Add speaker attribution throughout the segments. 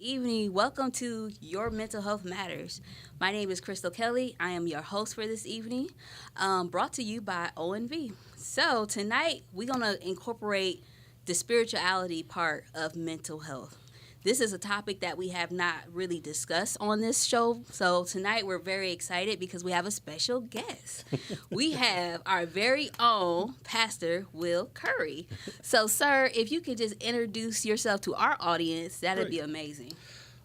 Speaker 1: Evening. Welcome to Your Mental Health Matters. My name is Crystal Kelly. I am your host for this evening, brought to you by ONV. So tonight we're going to incorporate the spirituality part of mental health. This is a topic that we have not really discussed on this show. So tonight we're very excited because we have a special guest. We have our very own Pastor Will Curry. So, sir, if you could just introduce yourself to our audience, that'd be amazing.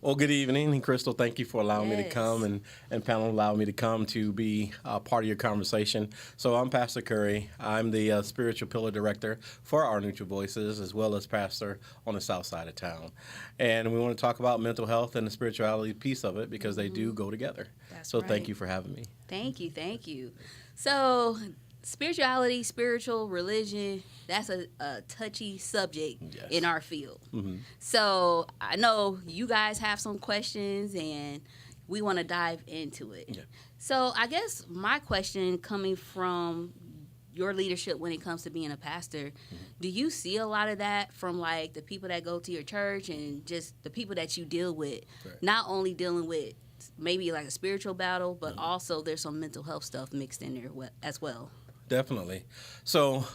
Speaker 2: Well, good evening, Crystal. Thank you for allowing me to come and panel allowing me to come to be part of your conversation. So I'm Pastor Curry. I'm the spiritual pillar director for our Neutral Voices, as well as pastor on the south side of town. And we want to talk about mental health and the spirituality piece of it because they do go together.
Speaker 1: That's
Speaker 2: so
Speaker 1: right.
Speaker 2: Thank you for having me.
Speaker 1: Thank you. So spirituality, spiritual, religion, that's a touchy subject in our field. Mm-hmm. So I know you guys have some questions and we want to dive into it. Yeah. So I guess my question coming from your leadership when it comes to being a pastor, do you see a lot of that from like the people that go to your church and just the people that you deal with, not only dealing with maybe like a spiritual battle, but also there's some mental health stuff mixed in there as well?
Speaker 2: Definitely. So,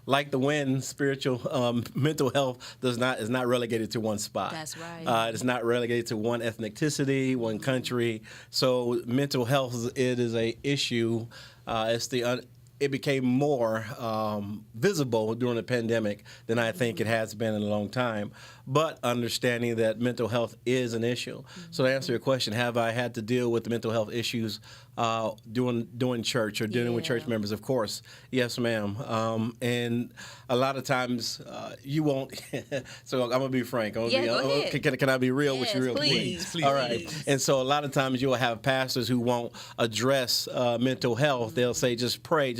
Speaker 2: like the wind, spiritual mental health is not relegated to one spot.
Speaker 1: That's right.
Speaker 2: It's not relegated to one ethnicity, one country. So, mental health it is a issue. It became more visible during the pandemic than I think it has been in a long time. But understanding that mental health is an issue. So to answer your question, have I had to deal with the mental health issues doing church or dealing with church members? Of course. Yes, ma'am. And a lot of times you won't. So I'm going to be frank.
Speaker 1: Go ahead.
Speaker 2: Can I be real with you real quick?
Speaker 1: Please.
Speaker 2: All right. And so a lot of times you'll have pastors who won't address mental health. They'll say, just pray.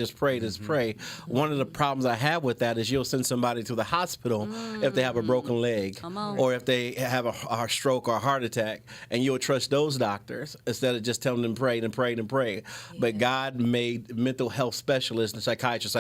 Speaker 2: One of the problems I have with that is you'll send somebody to the hospital if they have a broken leg or if they have a stroke or a heart attack, and you'll trust those doctors instead of just telling them pray. Yeah. But God made mental health specialists and psychiatrists,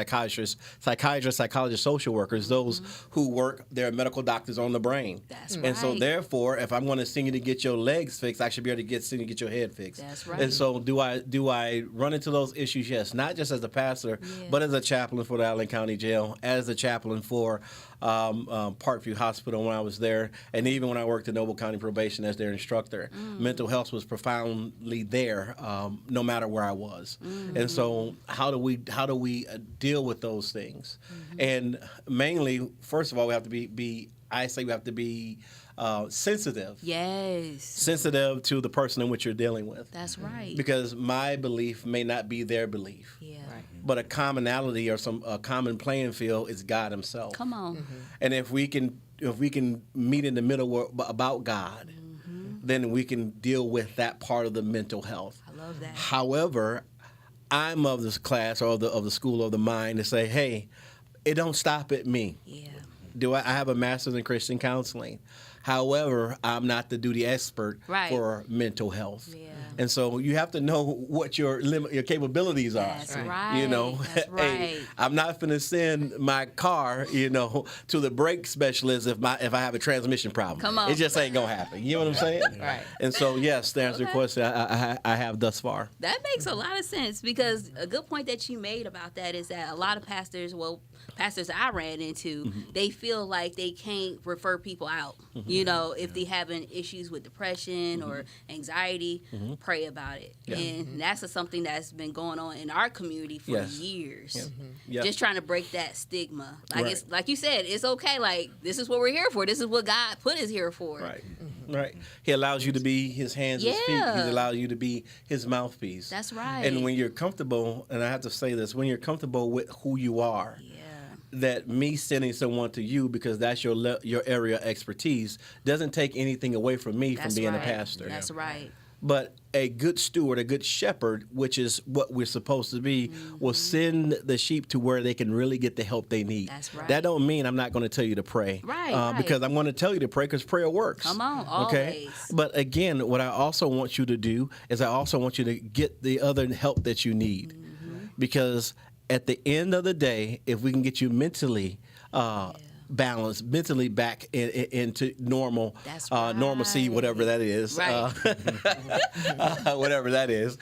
Speaker 2: social workers, those who work, they're medical doctors on the brain.
Speaker 1: That's right.
Speaker 2: And so therefore, if I'm going to send you to get your legs fixed, I should be able to send you to get your head fixed.
Speaker 1: That's right.
Speaker 2: And so do I run into those issues? Yes, not just as a pastor, but as a chaplain for the Allen County Jail, as a chaplain for Parkview Hospital when I was there, and even when I worked at Noble County Probation as their instructor. Mental health was profoundly there, no matter where I was. And so, how do we deal with those things? And mainly, first of all, we have to be sensitive.
Speaker 1: Yes.
Speaker 2: Sensitive to the person in which you're dealing with.
Speaker 1: That's right.
Speaker 2: Because my belief may not be their belief.
Speaker 1: Yeah. Right.
Speaker 2: But a commonality or a common playing field is God Himself.
Speaker 1: Come on.
Speaker 2: And if we can meet in the middle about God, then we can deal with that part of the mental health.
Speaker 1: I love that.
Speaker 2: However, I'm of this class or of the school of the mind to say, hey, it don't stop at me.
Speaker 1: Yeah.
Speaker 2: I have a master's in Christian counseling. However, I'm not the duty expert for mental health. Yeah. And so you have to know what your capabilities are.
Speaker 1: That's right.
Speaker 2: You know,
Speaker 1: that's right.
Speaker 2: Hey, I'm not going to send my car, to the brake specialist if I have a transmission problem.
Speaker 1: Come on.
Speaker 2: It just ain't going to happen. You know what I'm saying?
Speaker 1: Right.
Speaker 2: And so, yes, to answer your question, I have thus far.
Speaker 1: That makes a lot of sense because a good point that you made about that is that a lot of pastors I ran into, they feel like they can't refer people out. If they having issues with depression or anxiety, pray about it. Yeah. And that's something that's been going on in our community for years. Yeah. Just trying to break that stigma. Like it's like you said, it's okay. Like this is what we're here for. This is what God put us here for.
Speaker 2: Right. Right. He allows you to be His hands, His feet. He allows you to be His mouthpiece.
Speaker 1: That's right.
Speaker 2: And when you're comfortable, and I have to say this, when you're comfortable with who you are, that me sending someone to you because that's your area of expertise doesn't take anything away from me from being a pastor.
Speaker 1: That's right.
Speaker 2: But a good steward, a good shepherd, which is what we're supposed to be, will send the sheep to where they can really get the help they need.
Speaker 1: That's right.
Speaker 2: That don't mean I'm not going to tell you to pray.
Speaker 1: Right.
Speaker 2: Because I'm going to tell you to pray because prayer works.
Speaker 1: Come on, always.
Speaker 2: Okay? But again, what I also want you to do is I also want you to get the other help that you need. Because at the end of the day, if we can get you mentally balance, mentally back into normal,
Speaker 1: That's right.
Speaker 2: normalcy, whatever that is,
Speaker 1: Right.
Speaker 2: whatever that is,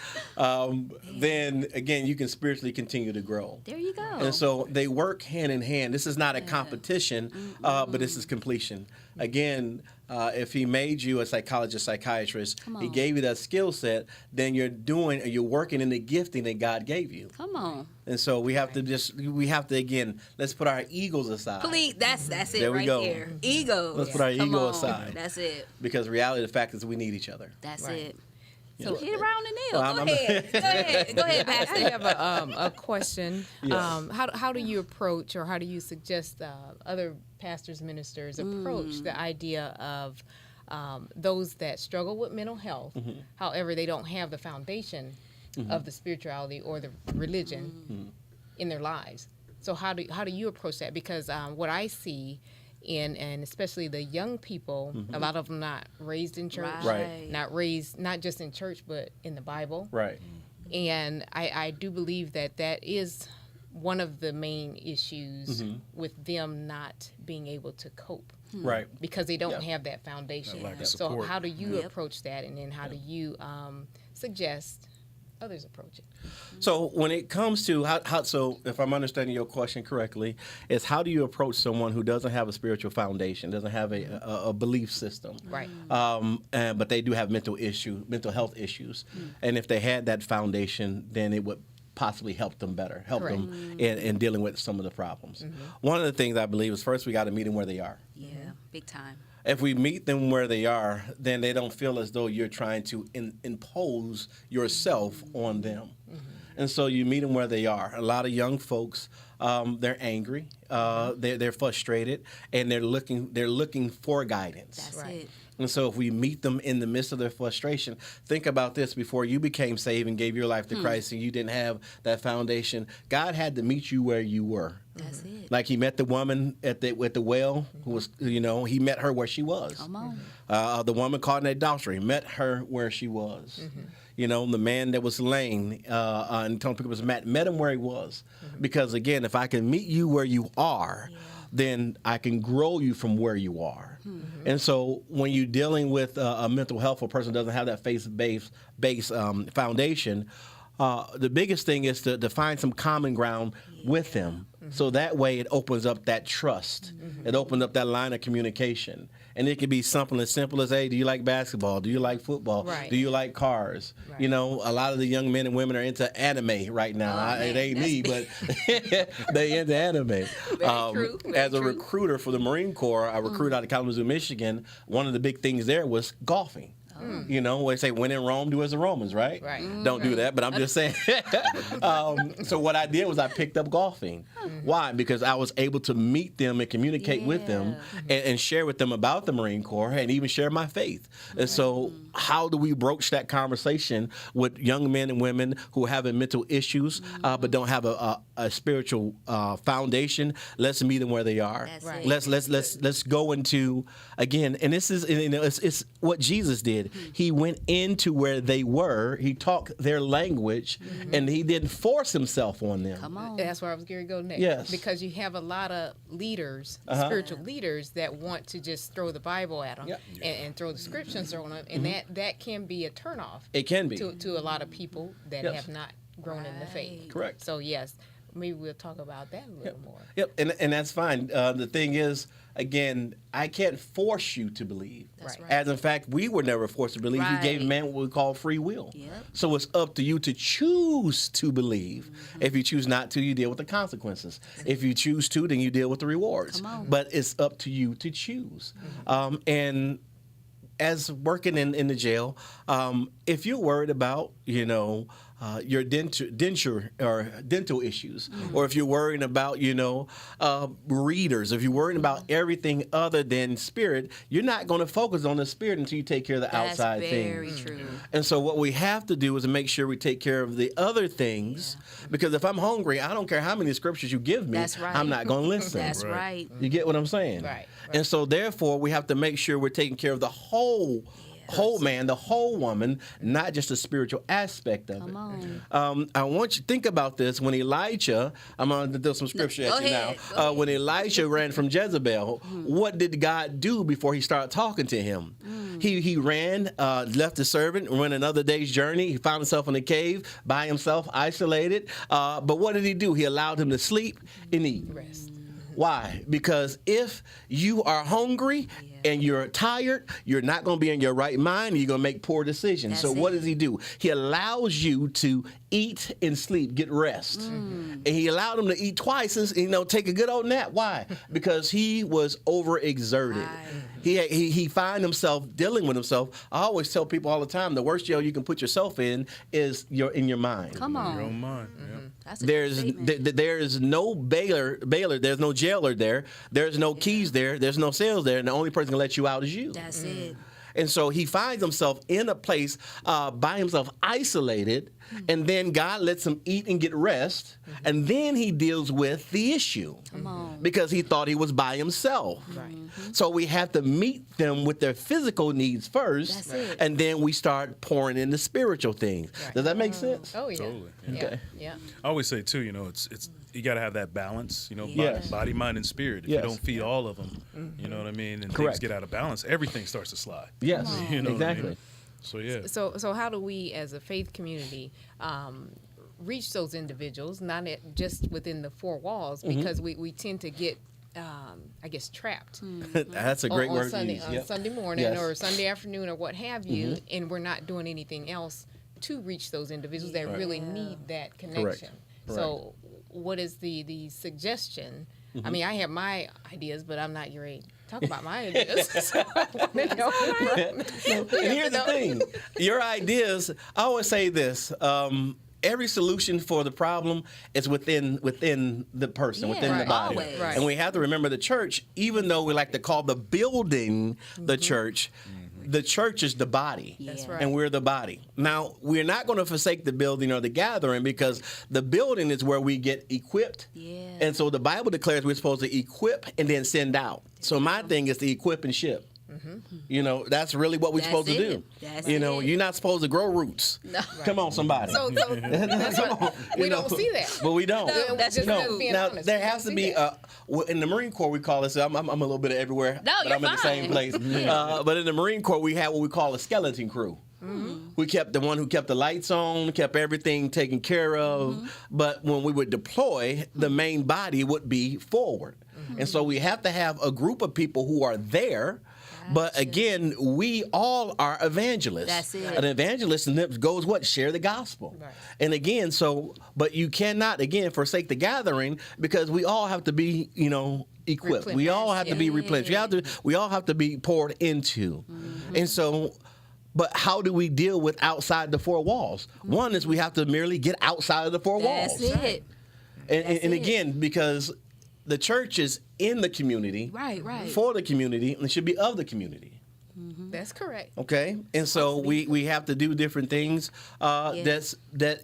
Speaker 2: then again, you can spiritually continue to grow.
Speaker 1: There you go.
Speaker 2: And so they work hand in hand. This is not a competition, but this is completion. Again, if he made you a psychologist, psychiatrist, he gave you that skill set, then you're working in the gifting that God gave you.
Speaker 1: Come on.
Speaker 2: And so we have to again, let's put our egos aside.
Speaker 1: Please, that's it
Speaker 2: There we
Speaker 1: right
Speaker 2: go.
Speaker 1: there. Ego.
Speaker 2: Let's put our
Speaker 1: Come
Speaker 2: ego
Speaker 1: on.
Speaker 2: aside.
Speaker 1: That's it.
Speaker 2: Because reality, the fact is we need each other.
Speaker 1: That's
Speaker 3: Right.
Speaker 1: it. So hit around the nail.
Speaker 2: Well,
Speaker 1: Go ahead. Go ahead,
Speaker 3: I
Speaker 1: Pastor.
Speaker 3: have a question.
Speaker 2: Yes.
Speaker 3: How do you approach, or how do you suggest other pastors, ministers approach the idea of those that struggle with mental health, however they don't have the foundation of the spirituality or the religion in their lives? So how do you approach that? Because what I see and especially the young people, a lot of them not raised in church,
Speaker 2: Right.
Speaker 3: not just in church, but in the Bible.
Speaker 2: Right.
Speaker 3: And I do believe that is one of the main issues with them not being able to cope.
Speaker 2: Right.
Speaker 3: Because they don't have that foundation.
Speaker 4: That lack of
Speaker 3: So
Speaker 4: support.
Speaker 3: how do you approach that, and then how do you suggest others approach it?
Speaker 2: So when it comes to so if I'm understanding your question correctly, is how do you approach someone who doesn't have a spiritual foundation, doesn't have a belief system,
Speaker 3: Right.
Speaker 2: But they do have mental health issues, and if they had that foundation, then it would possibly help them better, help
Speaker 3: Correct.
Speaker 2: them in dealing with some of the problems. One of the things I believe is first we got to meet them where they are.
Speaker 1: Yeah, big time.
Speaker 2: If we meet them where they are, then they don't feel as though you're trying to impose yourself on them. And so you meet them where they are. A lot of young folks, they're angry, they're frustrated, and they're looking for guidance.
Speaker 1: That's
Speaker 3: Right.
Speaker 1: it.
Speaker 2: And so if we meet them in the midst of their frustration, think about this: before you became saved and gave your life to Christ and you didn't have that foundation, God had to meet you where you were.
Speaker 1: That's it.
Speaker 2: Like he met the woman at the well, who was, he met her where she was.
Speaker 1: Come on.
Speaker 2: The woman caught in adultery, met her where she was. The man that was lame and told people was met him where he was. Because again, if I can meet you where you are, then I can grow you from where you are. And so when you're dealing with a mental health, a person doesn't have that faith-based foundation, the biggest thing is to find some common ground with them. So that way it opens up that trust. It opens up that line of communication. And it could be something as simple as, hey, do you like basketball? Do you like football?
Speaker 3: Right.
Speaker 2: Do you like cars?
Speaker 3: Right.
Speaker 2: A lot of the young men and women are into anime right now. It ain't me, but they into anime.
Speaker 1: Very true. Very
Speaker 2: As a
Speaker 1: true.
Speaker 2: recruiter for the Marine Corps, I recruited out of Kalamazoo, Michigan. One of the big things there was golfing. They say, when in Rome, do as the Romans, right?
Speaker 3: Right.
Speaker 2: Don't do that, but I'm just saying. So what I did was I picked up golfing. Why? Because I was able to meet them and communicate with them and share with them about the Marine Corps and even share my faith. And so how do we broach that conversation with young men and women who are having mental issues but don't have a spiritual foundation? Let's meet them where they are.
Speaker 1: That's
Speaker 3: Right.
Speaker 1: it.
Speaker 2: Let's go into, again, and this is, it's what Jesus did. He went into where they were. He talked their language, and he didn't force himself on them.
Speaker 1: Come on.
Speaker 3: That's where I was going to go next.
Speaker 2: Yes.
Speaker 3: Because you have a lot of leaders, spiritual leaders, that want to just throw the Bible at them
Speaker 2: Yep.
Speaker 3: and throw the scriptures on them, and that can be a turnoff
Speaker 2: It can be.
Speaker 3: to a lot of people that
Speaker 2: Yes.
Speaker 3: have not grown in the faith.
Speaker 2: Correct.
Speaker 3: So yes, maybe we'll talk about that a little more.
Speaker 2: Yep, and that's fine. The thing is, again, I can't force you to believe.
Speaker 1: That's right.
Speaker 2: As in fact, we were never forced to believe. He gave
Speaker 1: Right.
Speaker 2: man what we call free will.
Speaker 1: Yep.
Speaker 2: So it's up to you to choose to believe. If you choose not to, you deal with the consequences. If you choose to, then you deal with the rewards.
Speaker 1: Come on.
Speaker 2: But it's up to you to choose. And as working in the jail, if you're worried about, your dental issues, or if you're worrying about, readers, if you're worrying about everything other than spirit, you're not going to focus on the spirit until you take care of the
Speaker 1: That's
Speaker 2: outside
Speaker 1: very
Speaker 2: things.
Speaker 1: true.
Speaker 2: And so what we have to do is make sure we take care of the other things, because if I'm hungry, I don't care how many scriptures you give me,
Speaker 1: That's right.
Speaker 2: I'm not going to listen.
Speaker 1: That's right.
Speaker 2: You get what I'm saying?
Speaker 3: Right.
Speaker 2: And so therefore we have to make sure we're taking care of the whole whole man, the whole woman, not just the spiritual aspect of it.
Speaker 1: Come
Speaker 2: I want you to think about this. When Elijah, I'm going to do some scripture
Speaker 1: Go
Speaker 2: at you
Speaker 1: ahead,
Speaker 2: now.
Speaker 1: go ahead.
Speaker 2: When Elijah ran from Jezebel, what did God do before he started talking to him? He ran, left his servant, went another day's journey. He found himself in a cave by himself, isolated. But what did he do? He allowed him to sleep and eat.
Speaker 3: Rest.
Speaker 2: Why? Because if you are hungry and you're tired, you're not going to be in your right mind, and you're going to make poor decisions.
Speaker 1: That's
Speaker 2: So what
Speaker 1: it.
Speaker 2: does he do? He allows you to eat and sleep, get rest. And he allowed him to eat twice and, take a good old nap. Why? Because he was overexerted.
Speaker 1: Right.
Speaker 2: He find himself dealing with himself. I always tell people all the time, the worst jail you can put yourself in is in your mind.
Speaker 1: Come on.
Speaker 4: Your own mind.
Speaker 1: That's a good statement.
Speaker 2: There's no bailer, there's no jailer there, there's no keys there, there's no cells there, and the only person can let you out is you.
Speaker 1: That's it.
Speaker 2: And so he finds himself in a place by himself, isolated, and then God lets him eat and get rest, and then he deals with the issue.
Speaker 1: Come on.
Speaker 2: Because he thought he was by himself.
Speaker 3: Right.
Speaker 2: So we have to meet them with their physical needs first,
Speaker 1: That's it.
Speaker 2: and then we start pouring in the spiritual things.
Speaker 3: Right.
Speaker 2: Does that make sense?
Speaker 3: Oh yeah.
Speaker 4: Totally, yeah.
Speaker 3: Yeah.
Speaker 2: Okay.
Speaker 3: Yeah.
Speaker 4: I always say too, it's you got to have that balance,
Speaker 2: Yes.
Speaker 4: body, mind, and spirit. If
Speaker 2: Yes.
Speaker 4: you don't feed all of them, you know what I mean, and
Speaker 2: Correct.
Speaker 4: things get out of balance, everything starts to slide.
Speaker 2: Yes,
Speaker 4: You know what I
Speaker 2: exactly.
Speaker 4: mean? So yeah.
Speaker 3: So how do we, as a faith community, reach those individuals, not just within the four walls, because we tend to get, I guess, trapped
Speaker 2: That's a great
Speaker 3: on
Speaker 2: word
Speaker 3: Sunday,
Speaker 2: to use.
Speaker 3: on
Speaker 2: Yep.
Speaker 3: Sunday morning
Speaker 2: Yes.
Speaker 3: or Sunday afternoon or what have you, and we're not doing anything else to reach those individuals that really need that connection. So what is the suggestion? I mean, I have my ideas, but I'm not your age. Talk about my ideas. So I wanna know.
Speaker 2: And here's the thing, your ideas, I always say this, every solution for the problem is within the person,
Speaker 1: Yeah,
Speaker 2: within the
Speaker 3: right.
Speaker 2: body.
Speaker 1: Always.
Speaker 3: Right.
Speaker 2: And we have to remember the church, even though we like to call the building the church, the church is the body.
Speaker 3: That's
Speaker 1: Yeah.
Speaker 3: right.
Speaker 2: And we're the body. Now, we're not going to forsake the building or the gathering, because the building is where we get equipped.
Speaker 1: Yeah.
Speaker 2: And so the Bible declares we're supposed to equip and then send out. So my thing is to equip and ship. That's really what we're
Speaker 1: That's
Speaker 2: supposed to
Speaker 1: it.
Speaker 2: do.
Speaker 1: That's
Speaker 2: You're
Speaker 1: it.
Speaker 2: not supposed to grow roots.
Speaker 1: No.
Speaker 2: Come on, somebody.
Speaker 3: So that's what, we don't see that.
Speaker 2: But we don't.
Speaker 1: No, that's
Speaker 3: Just
Speaker 1: true.
Speaker 3: being
Speaker 2: Now
Speaker 3: honest,
Speaker 2: there
Speaker 3: we
Speaker 2: has
Speaker 3: don't
Speaker 2: to
Speaker 3: see
Speaker 2: be
Speaker 3: that.
Speaker 2: in the Marine Corps we call this. I'm a little bit of everywhere,
Speaker 1: No,
Speaker 2: but
Speaker 1: you're
Speaker 2: I'm in the same
Speaker 1: fine.
Speaker 2: place. But in the Marine Corps we had what we call a skeleton crew. We kept the one who kept the lights on, kept everything taken care of. But when we would deploy, the main body would be forward. And so we have to have a group of people who are there. But again, we all are evangelists.
Speaker 1: That's it.
Speaker 2: An evangelist goes what? Share the gospel.
Speaker 3: Right.
Speaker 2: And again, but you cannot, again, forsake the gathering, because we all have to be, equipped. We all have to be replenished. We all have to be poured into. And so, but how do we deal with outside the four walls? One is we have to merely get outside of the four walls.
Speaker 1: That's it.
Speaker 2: And
Speaker 1: That's it.
Speaker 2: again, because the church is in the community,
Speaker 1: Right.
Speaker 2: for the community, and it should be of the community.
Speaker 3: That's correct.
Speaker 2: Okay, and so we have to do different things that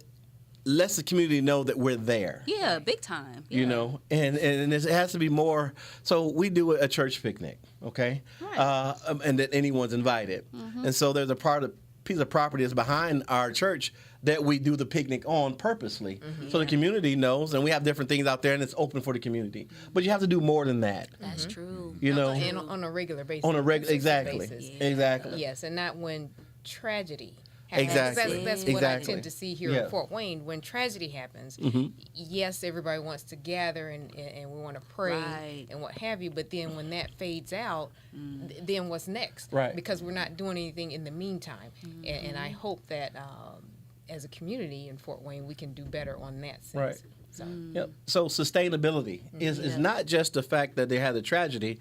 Speaker 2: lets the community know that we're there.
Speaker 1: Yeah, big time.
Speaker 2: You
Speaker 1: Yeah.
Speaker 2: know, and it has to be more. So we do a church picnic, okay,
Speaker 1: Right.
Speaker 2: And that anyone's invited. And so there's a piece of property that's behind our church that we do the picnic on purposely, so the community knows, and we have different things out there, and it's open for the community. But you have to do more than that.
Speaker 1: That's true.
Speaker 2: You know,
Speaker 3: And on a regular basis.
Speaker 2: on a regular,
Speaker 3: consistent
Speaker 2: exactly,
Speaker 3: basis.
Speaker 2: exactly.
Speaker 3: Yes, and not when tragedy happens.
Speaker 2: Exactly.
Speaker 3: That's what I
Speaker 2: Exactly.
Speaker 3: tend to see here
Speaker 2: Yeah.
Speaker 3: in Fort Wayne. When tragedy happens, yes, everybody wants to gather and we want to pray
Speaker 1: Right.
Speaker 3: and what have you. But then when that fades out, then what's next?
Speaker 2: Right.
Speaker 3: Because we're not doing anything in the meantime. And I hope that as a community in Fort Wayne, we can do better on that sense.
Speaker 2: Right.
Speaker 3: So,
Speaker 2: Yep. So sustainability is not just the fact that they had a tragedy,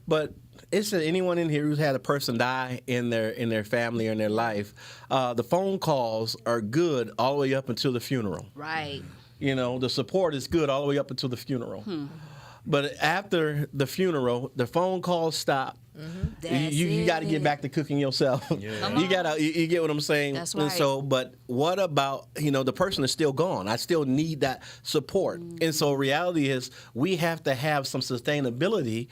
Speaker 2: but it's that anyone in here who's had a person die in their family or in their life, the phone calls are good all the way up until the funeral.
Speaker 1: Right.
Speaker 2: You know, the support is good all the way up until the funeral. But after the funeral, the phone calls stop, You got to get back to cooking yourself.
Speaker 4: Yeah.
Speaker 2: You get what I'm saying?
Speaker 1: That's
Speaker 2: And
Speaker 1: right.
Speaker 2: so, but what about, the person is still gone. I still need that support. And so reality is we have to have some sustainability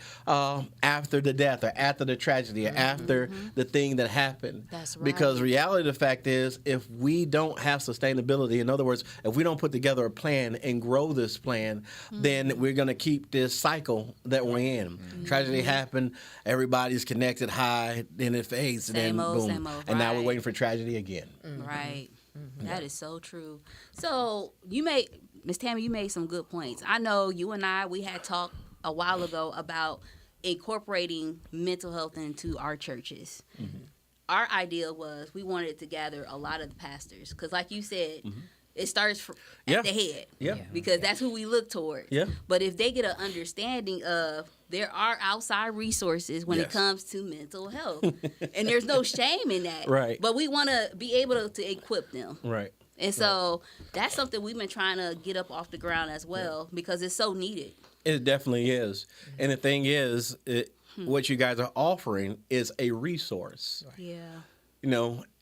Speaker 2: after the death or after the tragedy or after the thing that happened.
Speaker 1: That's right.
Speaker 2: Because reality, the fact is, if we don't have sustainability, in other words, if we don't put together a plan and grow this plan, then we're going to keep this cycle that we're in. Tragedy happened, everybody's connected high, then it fades, and
Speaker 1: Same
Speaker 2: then
Speaker 1: old,
Speaker 2: boom.
Speaker 1: same old,
Speaker 2: And now we're
Speaker 1: right.
Speaker 2: waiting for tragedy again.
Speaker 1: Right. That is so true. So Miss Tammy, you made some good points. I know you and I, we had talked a while ago about incorporating mental health into our churches. Our idea was we wanted to gather a lot of the pastors because, like you said, it starts at the head.
Speaker 2: Yeah.
Speaker 1: Because that's who we look towards.
Speaker 2: Yeah.
Speaker 1: But if they get an understanding of there are outside resources when it
Speaker 2: Yes.
Speaker 1: comes to mental health, and there's no shame in that.
Speaker 2: Right.
Speaker 1: But we want to be able to equip them.
Speaker 2: Right.
Speaker 1: And so that's something we've been trying to get up off the ground as well because it's so needed.
Speaker 2: It definitely is. And the thing is, what you guys are offering is a resource.
Speaker 1: Yeah.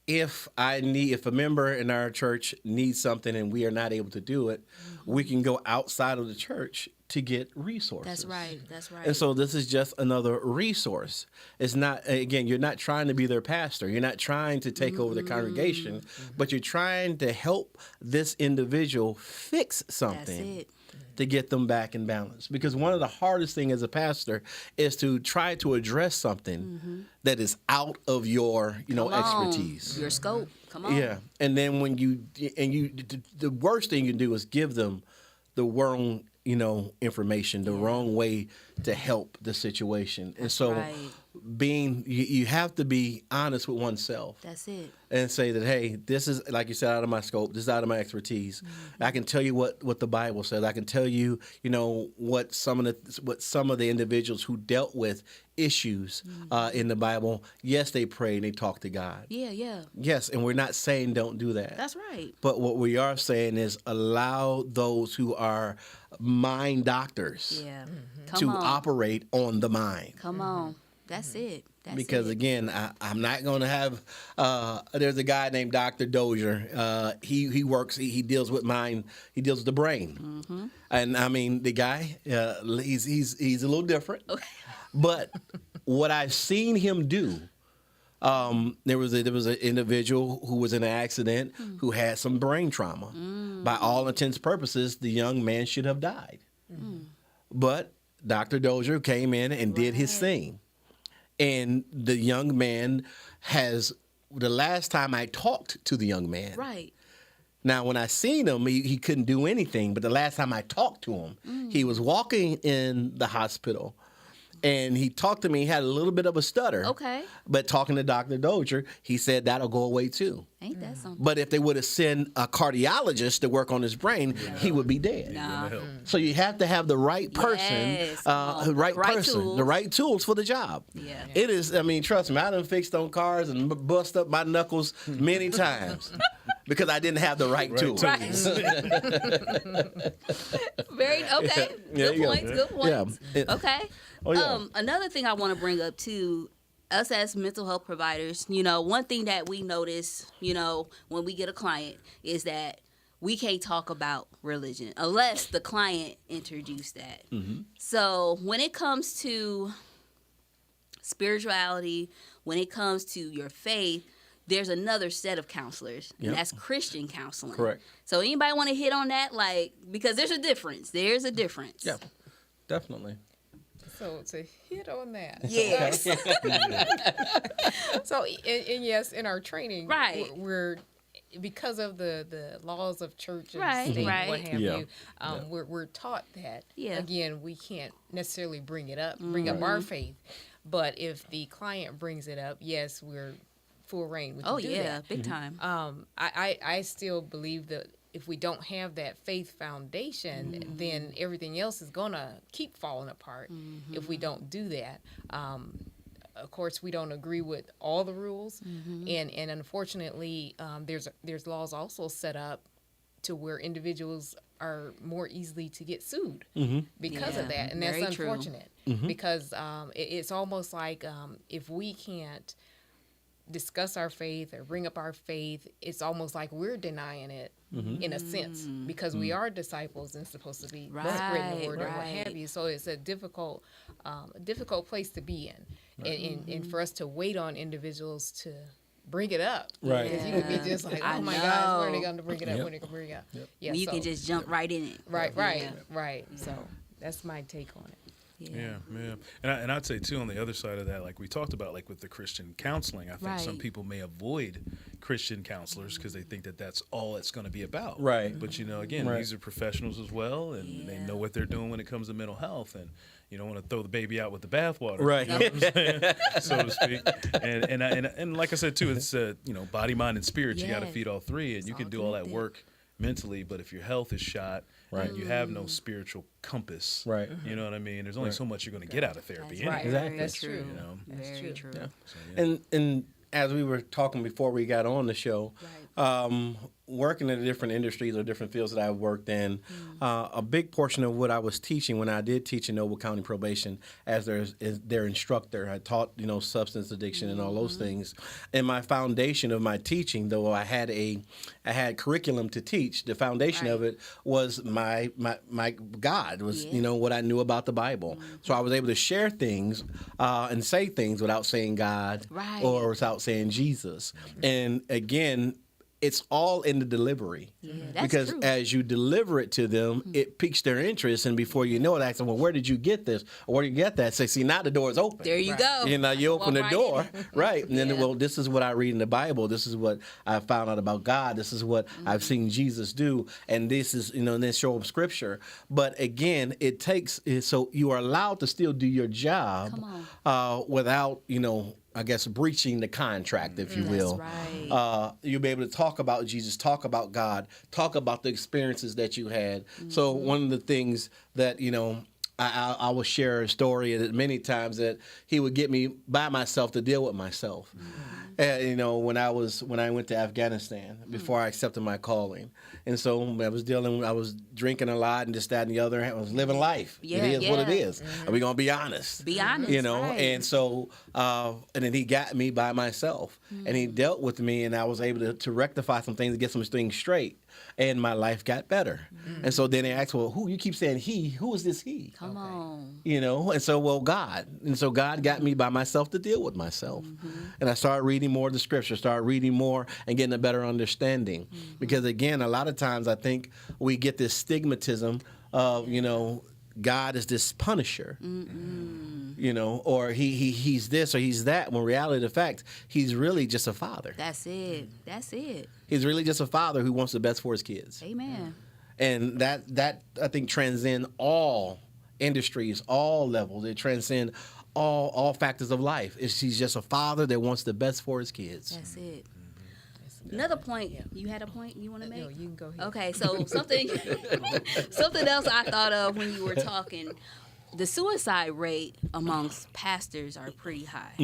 Speaker 2: If a member in our church needs something and we are not able to do it, we can go outside of the church to get resources.
Speaker 1: That's right. That's right.
Speaker 2: And so this is just another resource. It's not, again, you're not trying to be their pastor. You're not trying to take over the congregation, but you're trying to help this individual fix something.
Speaker 1: That's it.
Speaker 2: To get them back in balance. Because one of the hardest things as a pastor is to try to address something that is out of your, expertise.
Speaker 1: Your scope. Come on.
Speaker 2: Yeah. And then the worst thing you can do is give them the wrong, information, the wrong way to help the situation. And so
Speaker 1: right.
Speaker 2: you have to be honest with oneself.
Speaker 1: That's it.
Speaker 2: And say that, hey, this is, like you said, out of my scope. This is out of my expertise. I can tell you what the Bible says. I can tell you, what some of the individuals who dealt with issues in the Bible. Yes, they prayed and they talked to God.
Speaker 1: Yeah, yeah.
Speaker 2: Yes, and we're not saying don't do that.
Speaker 1: That's right.
Speaker 2: But what we are saying is allow those who are mind doctors
Speaker 1: Yeah.
Speaker 2: to
Speaker 1: Come on.
Speaker 2: operate on the mind.
Speaker 1: Come on. That's it. That's
Speaker 2: Because
Speaker 1: it.
Speaker 2: again, I'm not going to have. There's a guy named Dr. Dozier. He works. He deals with mind. He deals with the brain. And I mean, the guy, he's a little different.
Speaker 1: Okay.
Speaker 2: But what I've seen him do, there was an individual who was in an accident who had some brain trauma. By all intents and purposes, the young man should have died. But Dr. Dozier came in and did his thing. And the young man the last time I talked to the young man.
Speaker 1: Right.
Speaker 2: Now, when I seen him, he couldn't do anything. But the last time I talked to him, he was walking in the hospital. And he talked to me. He had a little bit of a stutter.
Speaker 1: Okay.
Speaker 2: But talking to Dr. Dozier, he said that'll go away too.
Speaker 1: Ain't that something?
Speaker 2: But if they would have sent a cardiologist to work on his brain, he would be dead.
Speaker 1: Nah.
Speaker 2: So you have to have the right person,
Speaker 1: Yes, come on.
Speaker 2: the right
Speaker 1: The right
Speaker 2: person,
Speaker 1: tools.
Speaker 2: the right tools for the job.
Speaker 1: Yeah.
Speaker 2: It is. I mean, trust me, I done fixed on cars and bust up my knuckles many times because I didn't have the right tools.
Speaker 1: Right. Very okay.
Speaker 2: There
Speaker 1: Good
Speaker 2: you go.
Speaker 1: points. Good points.
Speaker 2: Yeah.
Speaker 1: Okay.
Speaker 2: Oh, yeah.
Speaker 1: Another thing I want to bring up too, us as mental health providers, one thing that we notice, when we get a client is that we can't talk about religion unless the client introduced that. So when it comes to spirituality, when it comes to your faith, there's another set of counselors, and
Speaker 2: Yep.
Speaker 1: that's Christian counseling.
Speaker 2: Correct.
Speaker 1: So anybody want to hit on that? Because there's a difference. There's a difference.
Speaker 2: Yeah, definitely.
Speaker 3: So to hit on that.
Speaker 1: Yes.
Speaker 3: So, and yes, in our training,
Speaker 1: Right.
Speaker 3: we're because of the laws of church and
Speaker 1: Right,
Speaker 3: state,
Speaker 1: right.
Speaker 3: what have
Speaker 2: Yeah.
Speaker 3: you, we're taught that.
Speaker 1: Yeah.
Speaker 3: Again, we can't necessarily bring up our faith, but if the client brings it up, yes, we're full reign. We can
Speaker 1: Oh
Speaker 3: do
Speaker 1: yeah,
Speaker 3: that.
Speaker 1: big time.
Speaker 3: I still believe that if we don't have that faith foundation, then everything else is gonna keep falling apart if we don't do that. Of course, we don't agree with all the rules, and unfortunately, there's laws also set up to where individuals are more easily to get sued
Speaker 2: Mm-hmm.
Speaker 3: because
Speaker 1: Yeah,
Speaker 3: of that, and that's
Speaker 1: very true.
Speaker 3: unfortunate because it's almost like if we can't discuss our faith or bring up our faith, it's almost like we're denying it in a sense because we are disciples and supposed to be spreading the word or what have you. So it's a difficult place to be in, and for us to wait on individuals to bring it up.
Speaker 2: Right.
Speaker 3: Because you could be just like,
Speaker 1: I
Speaker 3: oh my
Speaker 1: know.
Speaker 3: gosh, when are they going to bring it up? When are they going to bring it up? Yeah,
Speaker 1: You
Speaker 3: so-
Speaker 1: can just jump right in it.
Speaker 3: Right.
Speaker 1: Yeah.
Speaker 3: So that's my take on it.
Speaker 4: Yeah. And I'd say, too, on the other side of that, like we talked about, like with the Christian counseling, I think some
Speaker 1: Right.
Speaker 4: people may avoid Christian counselors because they think that that's all it's going to be about.
Speaker 2: Right.
Speaker 4: But, again,
Speaker 2: Right.
Speaker 4: these are professionals as well, and they know what they're doing when it comes to mental health. And you don't want to throw the baby out with the bathwater.
Speaker 2: Right.
Speaker 4: You know what I'm saying? So to speak. And like I said, too, it's, body, mind, and spirit. You got to
Speaker 1: Yes.
Speaker 4: feed all three, and you can do all that work mentally, but if your health is shot,
Speaker 2: Right.
Speaker 4: and you have no spiritual compass,
Speaker 2: Right.
Speaker 4: you know what I mean? There's only so much you're going to get out of therapy.
Speaker 1: That's
Speaker 4: anyway.
Speaker 1: right.
Speaker 2: Exactly.
Speaker 3: That's
Speaker 1: Very
Speaker 3: true.
Speaker 1: true.
Speaker 4: You know?
Speaker 3: That's
Speaker 1: Very
Speaker 3: true.
Speaker 1: true.
Speaker 2: Yeah.
Speaker 4: So, yeah.
Speaker 2: And as we were talking before we got on the show, working in different industries or different fields that I've worked in, a big portion of what I was teaching when I did teach in Noble County Probation as their instructor, I taught substance addiction and all those things. And my foundation of my teaching, though I had curriculum to teach, the foundation of it was my God, was what I knew about the Bible. So I was able to share things and say things without saying God or without saying Jesus. And again, it's all in the delivery.
Speaker 1: Yeah, that's
Speaker 2: because
Speaker 1: true.
Speaker 2: as you deliver it to them, it piques their interest, and before you know it, ask them, well, where did you get this? Or where did you get that? Say, see, now the door is open.
Speaker 1: There you go.
Speaker 2: You open the
Speaker 1: Walk right
Speaker 2: door,
Speaker 1: in.
Speaker 2: right? And then,
Speaker 1: Yeah.
Speaker 2: well, this is what I read in the Bible. This is what I found out about God. This is what I've seen Jesus do. And this is, and then show them scripture. But again, it takes, so you are allowed to still do your job without, I guess, breaching the contract, if you will.
Speaker 1: That's right.
Speaker 2: You'll be able to talk about Jesus, talk about God, talk about the experiences that you had. So one of the things that, I will share a story that many times that he would get me by myself to deal with myself. When I went to Afghanistan before I accepted my calling. And so I was drinking a lot and this, that, and the other. I was living life.
Speaker 1: Yeah,
Speaker 2: it is what it
Speaker 1: yeah.
Speaker 2: is. Are we going to be honest?
Speaker 1: Be honest. Right.
Speaker 2: And so, and then he got me by myself and he dealt with me, and I was able to rectify some things, get some things straight, and my life got better. And so then they asked, well, who, you keep saying he, who is this he?
Speaker 1: Come on.
Speaker 2: And so, well, God. And so God got me by myself to deal with myself. And I started reading more of the scripture, started reading more and getting a better understanding. Because again, a lot of times I think we get this stigmatism of, God is this punisher, or he's this or he's that. When in reality, the fact, he's really just a father.
Speaker 1: That's it. That's it.
Speaker 2: He's really just a father who wants the best for his kids.
Speaker 1: Amen.
Speaker 2: And that I think transcends all industries, all levels. It transcends all factors of life. He's just a father that wants the best for his kids.
Speaker 1: That's it. Another point. You had a point you want to make?
Speaker 3: No, you can go ahead.
Speaker 1: Okay, so something else I thought of when you were talking. The suicide rate amongst pastors are pretty high.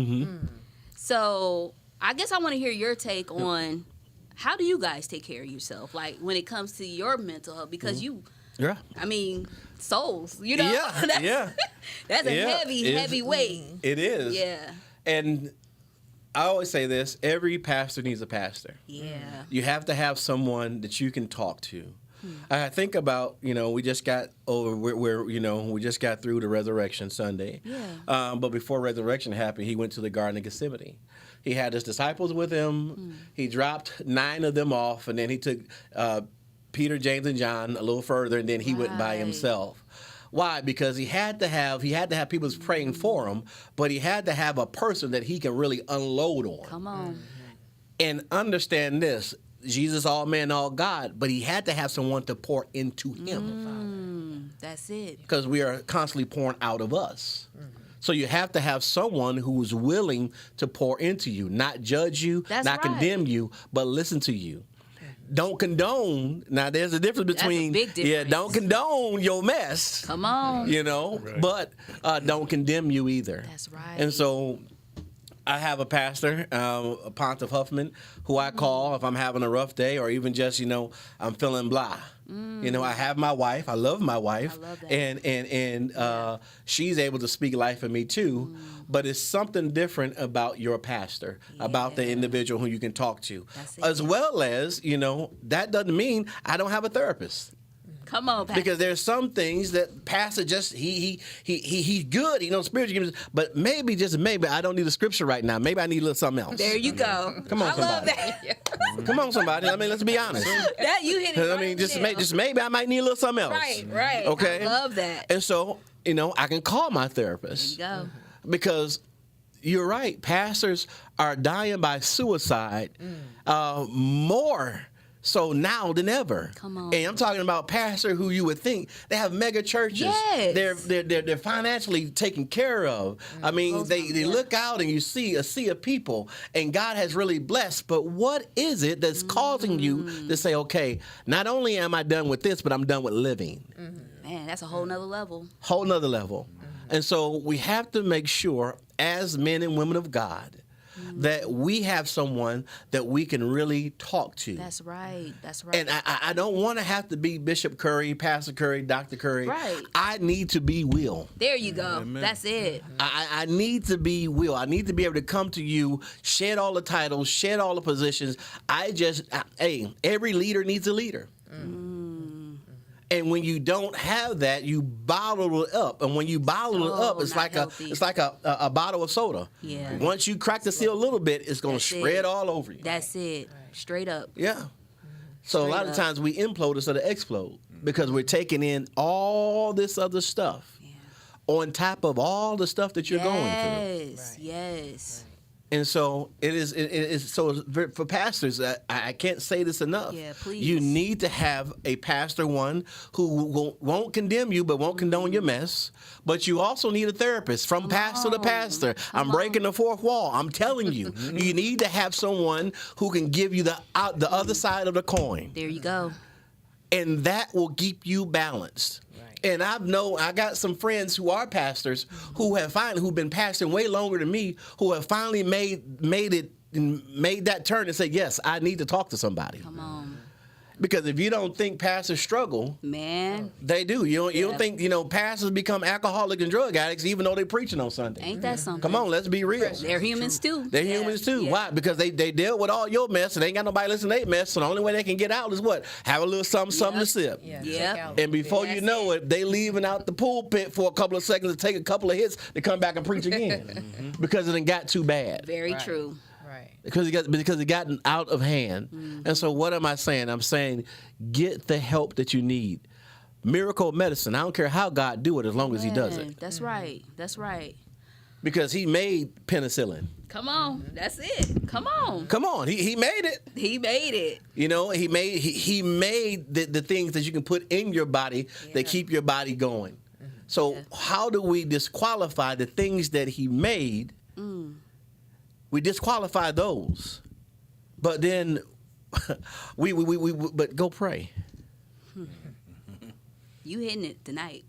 Speaker 1: So I guess I want to hear your take on how do you guys take care of yourself, like when it comes to your mental health, because
Speaker 2: Yeah.
Speaker 1: souls,
Speaker 2: Yeah.
Speaker 1: that's,
Speaker 2: Yeah.
Speaker 1: that's a
Speaker 2: Yeah.
Speaker 1: heavy weight.
Speaker 2: It is.
Speaker 1: Yeah.
Speaker 2: And I always say this, every pastor needs a pastor.
Speaker 1: Yeah.
Speaker 2: You have to have someone that you can talk to. I think about, we just got we just got through the Resurrection Sunday.
Speaker 1: Yeah.
Speaker 2: But before Resurrection happened, he went to the Garden of Gethsemane. He had his disciples with him. He dropped 9 of them off, and then he took Peter, James, and John a little further, and then he went by
Speaker 1: Right.
Speaker 2: himself. Why? Because he had to have people praying for him, but he had to have a person that he can really unload on.
Speaker 1: Come on.
Speaker 2: And understand this, Jesus all man, all God, but he had to have someone to pour into him.
Speaker 1: That's it.
Speaker 2: Because we are constantly pouring out of us. So you have to have someone who is willing to pour into you, not judge you,
Speaker 1: That's
Speaker 2: not
Speaker 1: right.
Speaker 2: condemn you, but listen to you. Don't condone. Now, there's a difference
Speaker 1: That's a
Speaker 2: between,
Speaker 1: big difference.
Speaker 2: don't condone your mess,
Speaker 1: Come on.
Speaker 2: but don't condemn you either.
Speaker 1: That's right.
Speaker 2: And so I have a pastor, Pontiff Huffman, who I call if I'm having a rough day or even just, I'm feeling blah. I have my wife. I love my wife.
Speaker 1: I love that.
Speaker 2: And she's able to speak life in me too. But it's something different about your pastor, about the individual who you can talk to.
Speaker 1: That's it.
Speaker 2: As well as, that doesn't mean I don't have a therapist.
Speaker 1: Come on, Pastor.
Speaker 2: Because there's some things that pastor just he's good, he knows spiritual gifts, but maybe just maybe I don't need a scripture right now. Maybe I need a little something else.
Speaker 1: There you go.
Speaker 2: Come on,
Speaker 1: I love
Speaker 2: somebody.
Speaker 1: that.
Speaker 2: Come on, somebody. Let's be honest.
Speaker 1: That you hit it. Right
Speaker 2: just maybe I might need a little something else.
Speaker 1: Right.
Speaker 2: Okay.
Speaker 1: I love that.
Speaker 2: And so I can call my therapist.
Speaker 1: There you go.
Speaker 2: Because you're right, pastors are dying by suicide more so now than ever.
Speaker 1: Come on.
Speaker 2: And I'm talking about pastors who you would think they have mega churches.
Speaker 1: Yes.
Speaker 2: They're financially taken care of. I mean, they look out and you see a sea of people, and God has really blessed. But what is it that's causing you to say, okay, not only am I done with this, but I'm done with living?
Speaker 1: Man, that's a whole nother level.
Speaker 2: Whole nother level. And so we have to make sure, as men and women of God, that we have someone that we can really talk to.
Speaker 1: That's right.
Speaker 2: And I don't want to have to be Bishop Curry, Pastor Curry, Dr. Curry.
Speaker 1: Right.
Speaker 2: I need to be Will.
Speaker 1: There you go.
Speaker 4: Amen.
Speaker 1: That's it.
Speaker 2: I need to be Will. I need to be able to come to you, shed all the titles, shed all the positions. Every leader needs a leader. And when you don't have that, you bottle it up. And when you bottle it up, it's like a bottle of soda.
Speaker 1: Yeah.
Speaker 2: Once you crack the seal a little bit, it's going to
Speaker 1: That's
Speaker 2: spread
Speaker 1: it.
Speaker 2: all over you.
Speaker 1: That's it. Straight up.
Speaker 2: Yeah. So a lot of
Speaker 1: up.
Speaker 2: times we implode instead of explode because we're taking in all this other stuff on top of all the stuff that you're going through.
Speaker 1: Yes. Yes.
Speaker 2: And so it is so for pastors, I can't say this enough.
Speaker 1: Yeah, please.
Speaker 2: You need to have a pastor, one who won't condemn you but won't condone your mess. But you also need a therapist from pastor to pastor. I'm breaking the fourth wall. I'm telling you, you need to have someone who can give you the other side of the coin.
Speaker 1: There you go.
Speaker 2: And that will keep you balanced. And I got some friends who are pastors who've been pastoring way longer than me, who have finally made that turn and say, yes, I need to talk to somebody.
Speaker 1: Come on.
Speaker 2: Because if you don't think pastors struggle,
Speaker 1: Man.
Speaker 2: they do. You don't think pastors become alcoholics and drug addicts even though they're preaching on Sunday.
Speaker 1: Ain't that something?
Speaker 2: Come on, let's be real.
Speaker 1: They're humans too.
Speaker 2: They're humans too.
Speaker 1: Yeah.
Speaker 2: Why? Because they deal with all your mess and they ain't got nobody listening to their mess. So the only way they can get out is what? Have a little something to sip.
Speaker 1: Yeah.
Speaker 2: And before you know it, they leaving out the pulpit for a couple of seconds to take a couple of hits to come back and preach again because it done got too bad.
Speaker 1: Very true.
Speaker 3: Right.
Speaker 2: Because it gotten out of hand. And so what am I saying? I'm saying get the help that you need. Miracle medicine. I don't care how God do it as long as he does it.
Speaker 1: That's right. That's right.
Speaker 2: Because he made penicillin.
Speaker 1: Come on. That's it. Come on.
Speaker 2: Come on. He made it.
Speaker 1: He made it.
Speaker 2: He made the things that you can put in your body that keep your body going. So how do we disqualify the things that he made? We disqualify those. But then we go pray.
Speaker 1: You hitting it tonight.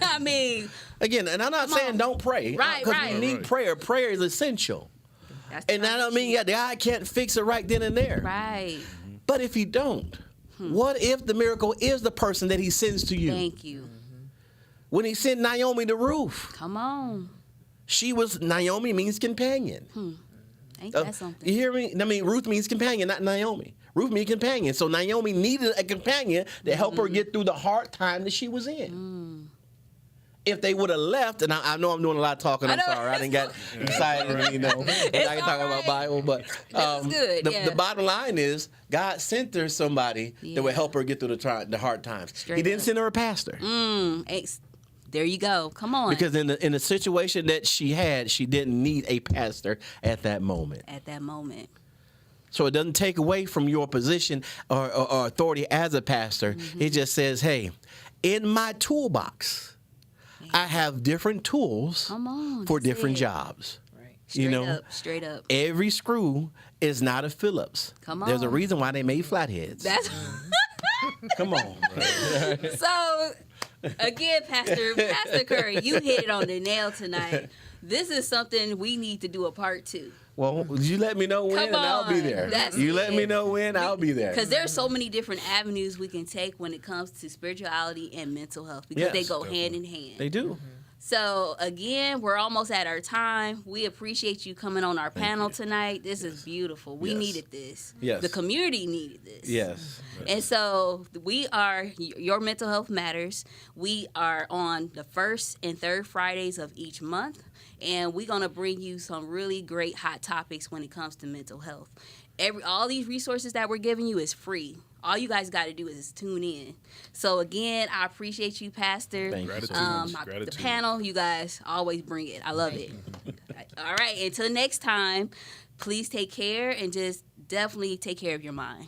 Speaker 1: I mean,
Speaker 2: Again, and I'm not saying don't pray.
Speaker 1: Right,
Speaker 2: Because
Speaker 1: right.
Speaker 2: we need prayer. Prayer is essential.
Speaker 1: that's
Speaker 2: And I don't mean, God can't fix it right then and there.
Speaker 1: right.
Speaker 2: But if he don't, what if the miracle is the person that he sends to you?
Speaker 1: Thank you.
Speaker 2: When he sent Naomi to Ruth,
Speaker 1: Come on.
Speaker 2: Naomi means companion.
Speaker 1: Ain't that something?
Speaker 2: You hear me? I mean, Ruth means companion, not Naomi. Ruth means companion. So Naomi needed a companion to help her get through the hard time that she was in. If they would have left, and I know I'm doing a lot of talking, I'm sorry, I didn't get excited, I ain't talking about Bible, but
Speaker 1: good,
Speaker 2: the bottom line is God sent her somebody that would help her get through the hard times.
Speaker 1: Straight
Speaker 2: He didn't
Speaker 1: up.
Speaker 2: send her a pastor.
Speaker 1: There you go. Come on.
Speaker 2: Because in the situation that she had, she didn't need a pastor at that moment.
Speaker 1: At that moment.
Speaker 2: So it doesn't take away from your position or authority as a pastor. It just says, hey, in my toolbox, I have different tools
Speaker 1: Come on.
Speaker 2: for
Speaker 1: that's
Speaker 2: different
Speaker 1: it.
Speaker 2: jobs.
Speaker 3: Right.
Speaker 1: Straight up.
Speaker 2: Every screw is not a Phillips.
Speaker 1: Come
Speaker 2: There's a
Speaker 1: on.
Speaker 2: reason why they made flatheads.
Speaker 1: That's
Speaker 2: Come on.
Speaker 1: so. Again, Pastor Curry, you hit it on the nail tonight. this is something we need to do a part 2.
Speaker 2: Well, you let me know when,
Speaker 1: Come
Speaker 2: and I'll be
Speaker 1: on.
Speaker 2: there.
Speaker 1: That's
Speaker 2: You let
Speaker 1: it.
Speaker 2: me know when, I'll be there.
Speaker 1: Because there's so many different avenues we can take when it comes to spirituality and mental health, because
Speaker 2: Yes,
Speaker 1: they go
Speaker 4: definitely.
Speaker 1: hand in hand.
Speaker 2: They do.
Speaker 1: So again, we're almost at our time. We appreciate you coming on our panel tonight. This is beautiful. We
Speaker 2: Yes.
Speaker 1: needed this.
Speaker 2: Yes.
Speaker 1: The community needed this.
Speaker 2: Yes.
Speaker 1: And so we are Your Mental Health Matters. We are on the first and third Fridays of each month, and we're going to bring you some really great hot topics when it comes to mental health. All these resources that we're giving you is free. All you guys got to do is tune in. So again, I appreciate you, Pastor.
Speaker 2: Thank you.
Speaker 4: Gratitude.
Speaker 1: The
Speaker 4: Gratitude.
Speaker 1: panel, you guys always bring it. I love it. All right, until next time, please take care and just definitely take care of your mind.